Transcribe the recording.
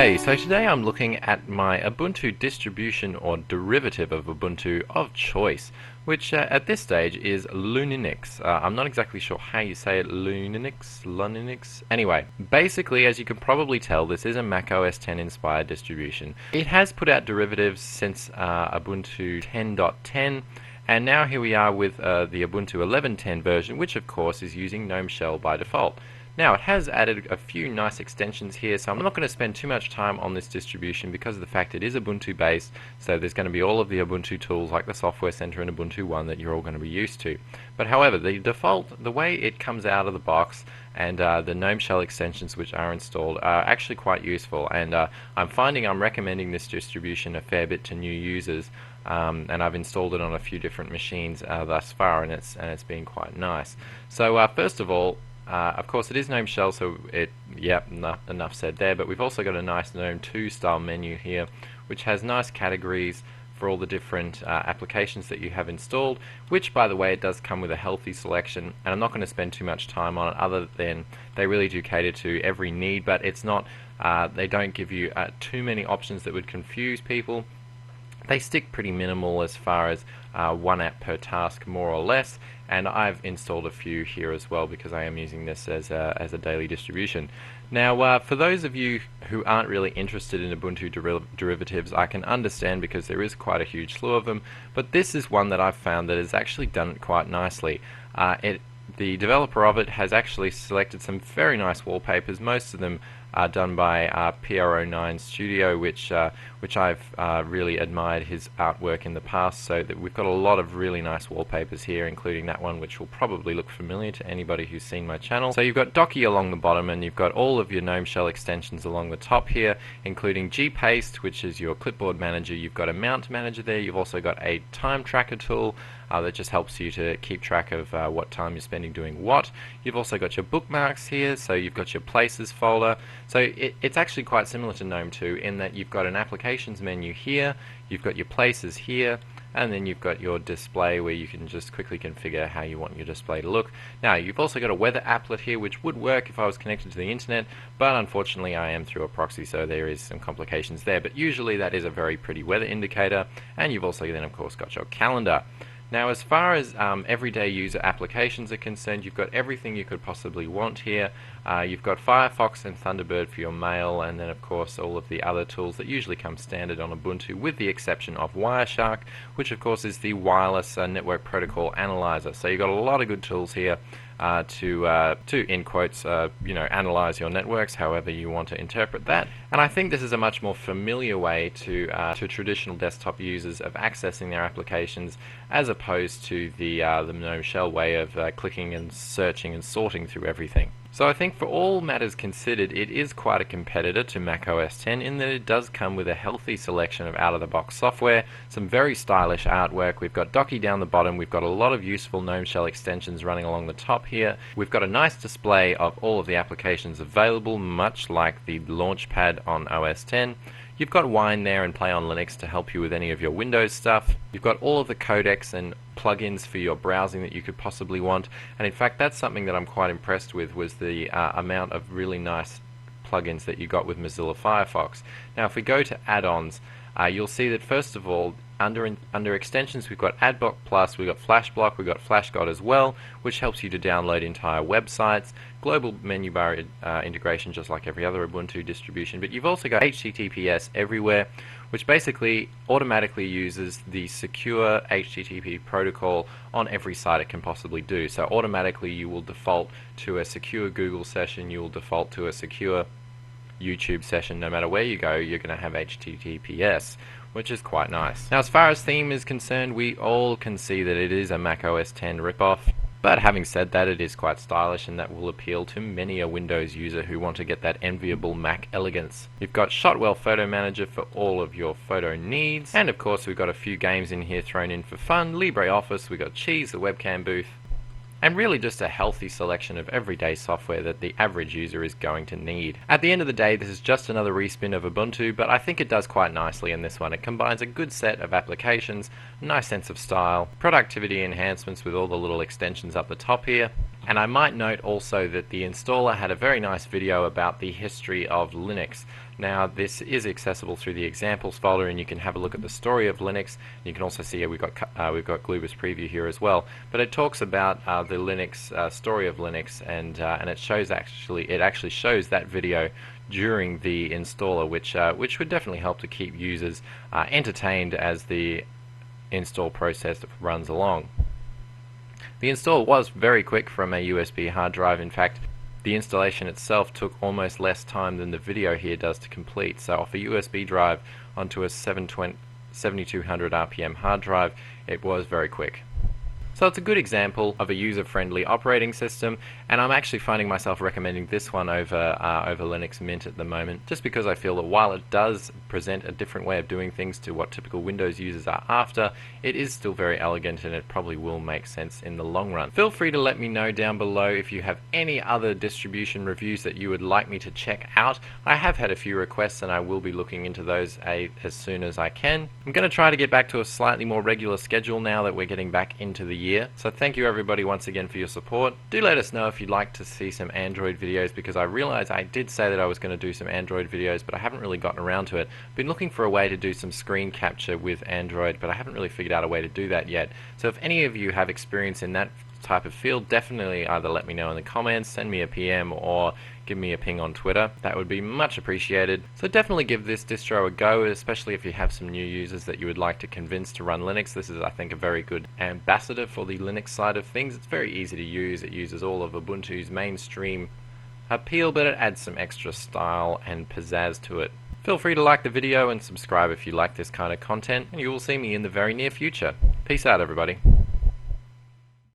Okay, so today I'm looking at my Ubuntu distribution or derivative of Ubuntu of choice, which at this stage is Luninux. I'm not exactly sure how you say it, Luninux. Anyway, basically, as you can probably tell, this is a Mac OS X inspired distribution. It has put out derivatives since Ubuntu 10.10. And now here we are with the Ubuntu 11.10 version, which of course is using GNOME Shell by default. Now it has added a few nice extensions here, so I'm not going to spend too much time on this distribution because of the fact it is Ubuntu based, so there's going to be all of the Ubuntu tools like the Software Center and Ubuntu One that you're all going to be used to. But however, the default, the way it comes out of the box and the GNOME Shell extensions which are installed are actually quite useful, and I'm finding I'm recommending this distribution a fair bit to new users. And I've installed it on a few different machines thus far, and it's been quite nice. So first of all, of course, it is GNOME Shell, so enough said there. But we've also got a nice GNOME 2 style menu here, which has nice categories for all the different applications that you have installed. Which, by the way, it does come with a healthy selection, and I'm not going to spend too much time on it, other than they really do cater to every need. But it's not; they don't give you too many options that would confuse people. They stick pretty minimal as far as one app per task, more or less, and I've installed a few here as well because I am using this as a daily distribution. Now, for those of you who aren't really interested in Ubuntu derivatives, I can understand because there is quite a huge slew of them, but this is one that I've found that has actually done it quite nicely. The developer of it has actually selected some very nice wallpapers. Most of them are done by PRO9 Studio, which I've really admired his artwork in the past, so that we've got a lot of really nice wallpapers here, including that one which will probably look familiar to anybody who's seen my channel. So you've got Docky along the bottom, and you've got all of your GNOME Shell extensions along the top here, including gpaste, which is your clipboard manager. You've got a mount manager there. You've also got a time tracker tool that just helps you to keep track of what time you're spending doing what. You've also got your bookmarks here, so you've got your places folder. So it's actually quite similar to GNOME 2 in that you've got an applications menu here, you've got your places here, and then you've got your display where you can just quickly configure how you want your display to look. Now, you've also got a weather applet here, which would work if I was connected to the internet, but unfortunately I am through a proxy, so there is some complications there. But usually that is a very pretty weather indicator, and you've also then of course got your calendar. Now, as far as everyday user applications are concerned, you've got everything you could possibly want here. You've got Firefox and Thunderbird for your mail, and then of course all of the other tools that usually come standard on Ubuntu, with the exception of Wireshark, which of course is the wireless network protocol analyzer. So you've got a lot of good tools here to in quotes analyze your networks however you want to interpret that. And I think this is a much more familiar way to traditional desktop users of accessing their applications, as opposed to the GNOME Shell way of clicking and searching and sorting through everything. So I think for all matters considered, it is quite a competitor to Mac OS X in that it does come with a healthy selection of out-of-the-box software, some very stylish artwork. We've got Docky down the bottom, we've got a lot of useful GNOME Shell extensions running along the top here. We've got a nice display of all of the applications available, much like the Launchpad on OS X. You've got Wine there and Play on Linux to help you with any of your Windows stuff. You've got all of the codecs and plugins for your browsing that you could possibly want, and in fact that's something that I'm quite impressed with, was the amount of really nice plugins that you got with Mozilla Firefox. Now if we go to add-ons, you'll see that first of all under extensions we've got AdBlock Plus, we've got FlashBlock, we've got FlashGod as well, which helps you to download entire websites, global menu bar integration just like every other Ubuntu distribution, but you've also got HTTPS everywhere, which basically automatically uses the secure HTTP protocol on every site it can possibly do. So automatically you will default to a secure Google session, you will default to a secure YouTube session. No matter where you go, you're going to have HTTPS, which is quite nice. Now, as far as theme is concerned, we all can see that it is a Mac OS X ripoff. But having said that, it is quite stylish, and that will appeal to many a Windows user who want to get that enviable Mac elegance. You've got Shotwell Photo Manager for all of your photo needs, and of course we've got a few games in here thrown in for fun. LibreOffice, we've got Cheese, the webcam booth, and really just a healthy selection of everyday software that the average user is going to need. At the end of the day, this is just another respin of Ubuntu, but I think it does quite nicely in this one. It combines a good set of applications, a nice sense of style, productivity enhancements with all the little extensions up the top here, And I might note also that the installer had a very nice video about the history of Linux. Now this is accessible through the examples folder, and you can have a look at the story of Linux. You can also see we've got Gluba's preview here as well. But it talks about the Linux story of Linux, and it actually shows that video during the installer, which would definitely help to keep users entertained as the install process runs along. The install was very quick from a USB hard drive. In fact, the installation itself took almost less time than the video here does to complete. So off a USB drive onto a 7200 RPM hard drive, it was very quick. So it's a good example of a user-friendly operating system, and I'm actually finding myself recommending this one over Linux Mint at the moment, just because I feel that while it does present a different way of doing things to what typical Windows users are after, it is still very elegant, and it probably will make sense in the long run. Feel free to let me know down below if you have any other distribution reviews that you would like me to check out. I have had a few requests, and I will be looking into those as soon as I can. I'm going to try to get back to a slightly more regular schedule now that we're getting back into the year. So thank you everybody once again for your support. Do let us know if you'd like to see some Android videos, because I realize I did say that I was going to do some Android videos, but I haven't really gotten around to it. Been looking for a way to do some screen capture with Android, but I haven't really figured out a way to do that yet. So if any of you have experience in that type of field, definitely either let me know in the comments, send me a PM, or give me a ping on Twitter. That would be much appreciated. So definitely give this distro a go, especially if you have some new users that you would like to convince to run Linux. This is, I think, a very good ambassador for the Linux side of things. It's very easy to use. It uses all of Ubuntu's mainstream appeal, but it adds some extra style and pizzazz to it. Feel free to like the video and subscribe if you like this kind of content, and you will see me in the very near future. Peace out, everybody.